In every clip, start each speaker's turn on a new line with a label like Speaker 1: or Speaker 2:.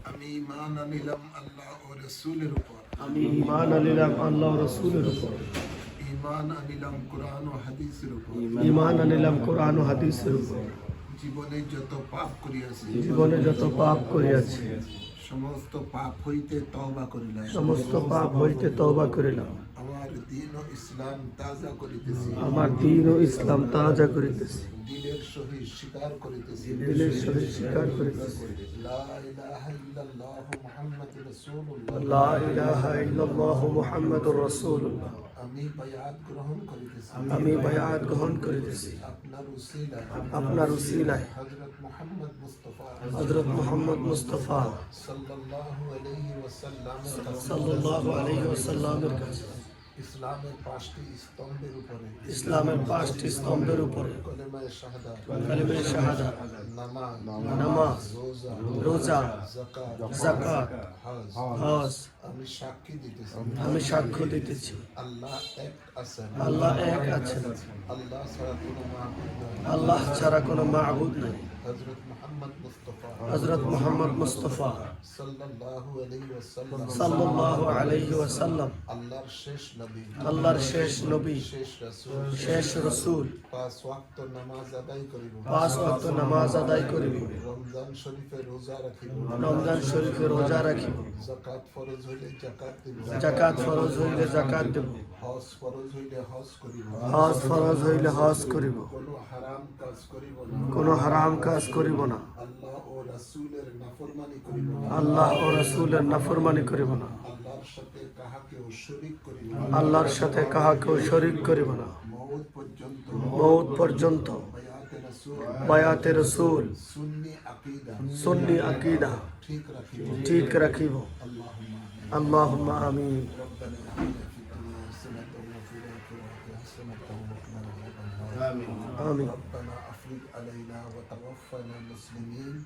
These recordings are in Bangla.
Speaker 1: আমি ঈমান আনিলাম আল্লাহ ও রাসূলের উপর।
Speaker 2: আমি ঈমান আনিলাম আল্লাহ ও রাসূলের উপর।
Speaker 1: ঈমান আনিলাম কোরআন ও হাদিসের উপর।
Speaker 2: ঈমান আনিলাম কোরআন ও হাদিসের উপর।
Speaker 1: জীবনে যত পাপ করিয়াছি,
Speaker 2: জীবনে যত পাপ করিয়াছি,
Speaker 1: সমস্ত পাপ হইতে তওবা করিলাম।
Speaker 2: সমস্ত পাপ হইতে তওবা করিলাম।
Speaker 1: আমার দ্বীন ও ইসলাম তাজা করিতেছি।
Speaker 2: আমার দ্বীন ও ইসলাম তাজা করিতেছি।
Speaker 1: দিলের সহিত স্বীকার করিতেছি।
Speaker 2: দিলের সহিত স্বীকার করিতেছি।
Speaker 1: লা ইলাহা ইল্লাল্লাহ মুহাম্মাদুর রাসূলুল্লাহ।
Speaker 2: লা ইলাহা ইল্লাল্লাহ মুহাম্মাদুর রাসূলুল্লাহ।
Speaker 1: আমি বায়াত গ্রহণ করিতেছি।
Speaker 2: আমি বায়াত গ্রহণ করিতেছি
Speaker 1: আপনার উসিলায়,
Speaker 2: আপনার উসিলায়
Speaker 1: হযরত মুহাম্মদ মুস্তাফা
Speaker 2: হযরত মুহাম্মদ মুস্তাফা
Speaker 1: সাল্লাল্লাহু আলাইহি ওয়াসাল্লামের কাছে,
Speaker 2: সাল্লাল্লাহু আলাইহি ওয়াসাল্লামের কাছে
Speaker 1: ইসলামের 5টি স্তম্ভের উপরে,
Speaker 2: ইসলামের 5টি স্তম্ভের উপরে
Speaker 1: কলেমায়ে শাহাদাত,
Speaker 2: কালিমায়ে শাহাদাত,
Speaker 1: নামাজ,
Speaker 2: নামাজ,
Speaker 1: রোজা,
Speaker 2: রোজা,
Speaker 1: যাকাত,
Speaker 2: যাকাত,
Speaker 1: হজ,
Speaker 2: হজ
Speaker 1: আমি সাক্ষী দিতেছি
Speaker 2: আমি সাক্ষ্য দিতেছি
Speaker 1: আল্লাহ এক আছেন।
Speaker 2: আল্লাহ এক আছেন।
Speaker 1: আল্লাহ ছাড়া কোনো মাবুদ নাই।
Speaker 2: আল্লাহ ছাড়া কোনো মাবুদ নাই।
Speaker 1: হযরত মুহাম্মদ মুস্তাফা
Speaker 2: হযরত মুহাম্মদ মুস্তাফা
Speaker 1: সাল্লাল্লাহু আলাইহি ওয়াসাল্লাম
Speaker 2: সাল্লাল্লাহু আলাইহি ওয়াসাল্লাম
Speaker 1: আল্লাহর শেষ নবী,
Speaker 2: আল্লাহর শেষ নবী,
Speaker 1: শেষ রাসূল।
Speaker 2: শেষ রাসূল।
Speaker 1: 5 ওয়াক্ত নামাজ আদায় করিব,
Speaker 2: 5 ওয়াক্ত নামাজ আদায় করিব,
Speaker 1: রমজান শরীফে রোজা রাখিব,
Speaker 2: রমজান শরীফে রোজা রাখিব,
Speaker 1: যাকাত ফরজ হইলে যাকাত দিব,
Speaker 2: যাকাত ফরজ হইলে যাকাত দেব,
Speaker 1: হজ ফরজ হইলে হজ করিব,
Speaker 2: হজ ফরজ হইলে হজ করিব,
Speaker 1: কোনো হারাম কাজ করিব না,
Speaker 2: কোনো হারাম কাজ করিব না,
Speaker 1: আল্লাহ ও রাসূলের নাফরমানি করিব না,
Speaker 2: আল্লাহ ও রাসূলের নাফরমানি করিব না,
Speaker 1: আল্লাহর সাথে কাহাকেও শরীক করিব না,
Speaker 2: আল্লাহর সাথে কাহাকেও শরীক করিব না,
Speaker 1: মওত পর্যন্ত
Speaker 2: মওত পর্যন্ত
Speaker 1: বায়াতে রাসূল,
Speaker 2: বায়াতে রাসূল,
Speaker 1: সুন্নি আকীদা
Speaker 2: সুন্নি আকীদা
Speaker 1: ঠিক রাখিব।
Speaker 2: ঠিক রাখিব।
Speaker 1: আল্লাহুম্মা
Speaker 2: আল্লাহুম্মা আমিন।
Speaker 1: ربنا آتنا في الدنيا حسنة وفي الآخرة حسنة وقنا عذاب النار.
Speaker 2: آمين.
Speaker 1: ربنا أفرج علينا وتوفنا مسلمين.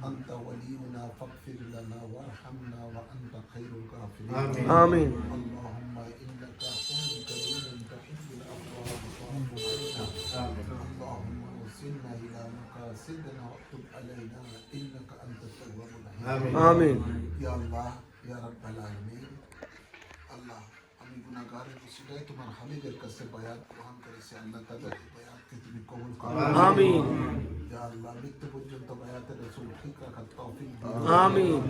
Speaker 1: أنت ولينا فاغفر لنا وارحمنا وأنت خير الغافرين.
Speaker 2: آمين.
Speaker 1: اللهم إنك عفو كريم تحب العفو فاعف عنا. اللهم وصلنا إلى مقاصدنا واكتب علينا إنك أنت التواب الرحيم.
Speaker 2: آمين.
Speaker 1: يا الله يا رب العالمين. আল্লাহ, আমি গুনাহগারের উসিলায় তোমার হাবিবের কাছে বায়াত গ্রহণ করেছি। আল্লাহ তাদের এই বায়াতকে তুমি কবুল করো।
Speaker 2: আমিন।
Speaker 1: ইয়া আল্লাহ, মৃত্যু পর্যন্ত বায়াতের রাসূল ঠিক রাখার তৌফিক দিও।
Speaker 2: আমিন।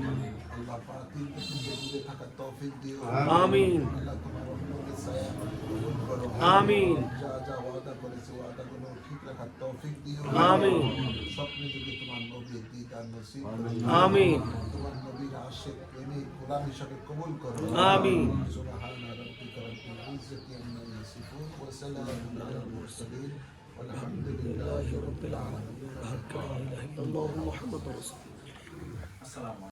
Speaker 1: আল্লাহ, বাতিল থেকে দূরে থাকার তৌফিক দিও।
Speaker 2: আমিন।
Speaker 1: আল্লাহ, তোমার রহমতের ছায়া কবুল করো।
Speaker 2: আমিন।
Speaker 1: যা যা ওয়াদা করেছে ওয়াদাগুলো ঠিক রাখার তৌফিক দিও।
Speaker 2: আমিন।
Speaker 1: স্বপ্নে যদি তোমার নবীর দিদার নসিব করো।
Speaker 2: আমিন।
Speaker 1: তোমার নবীর আশিক প্রেমিক গোলাম হিসাবে কবুল করো।
Speaker 2: আমিন।
Speaker 1: সুবহান রাব্বিকা রাব্বিল ইজ্জাতি আম্মা ইয়াসিফুন ওয়া সালামুন আলাল মুরসালিন ওয়ালহামদুলিল্লাহি রাব্বিল আলামিন।
Speaker 2: لا إله إلا الله محمد رسول الله.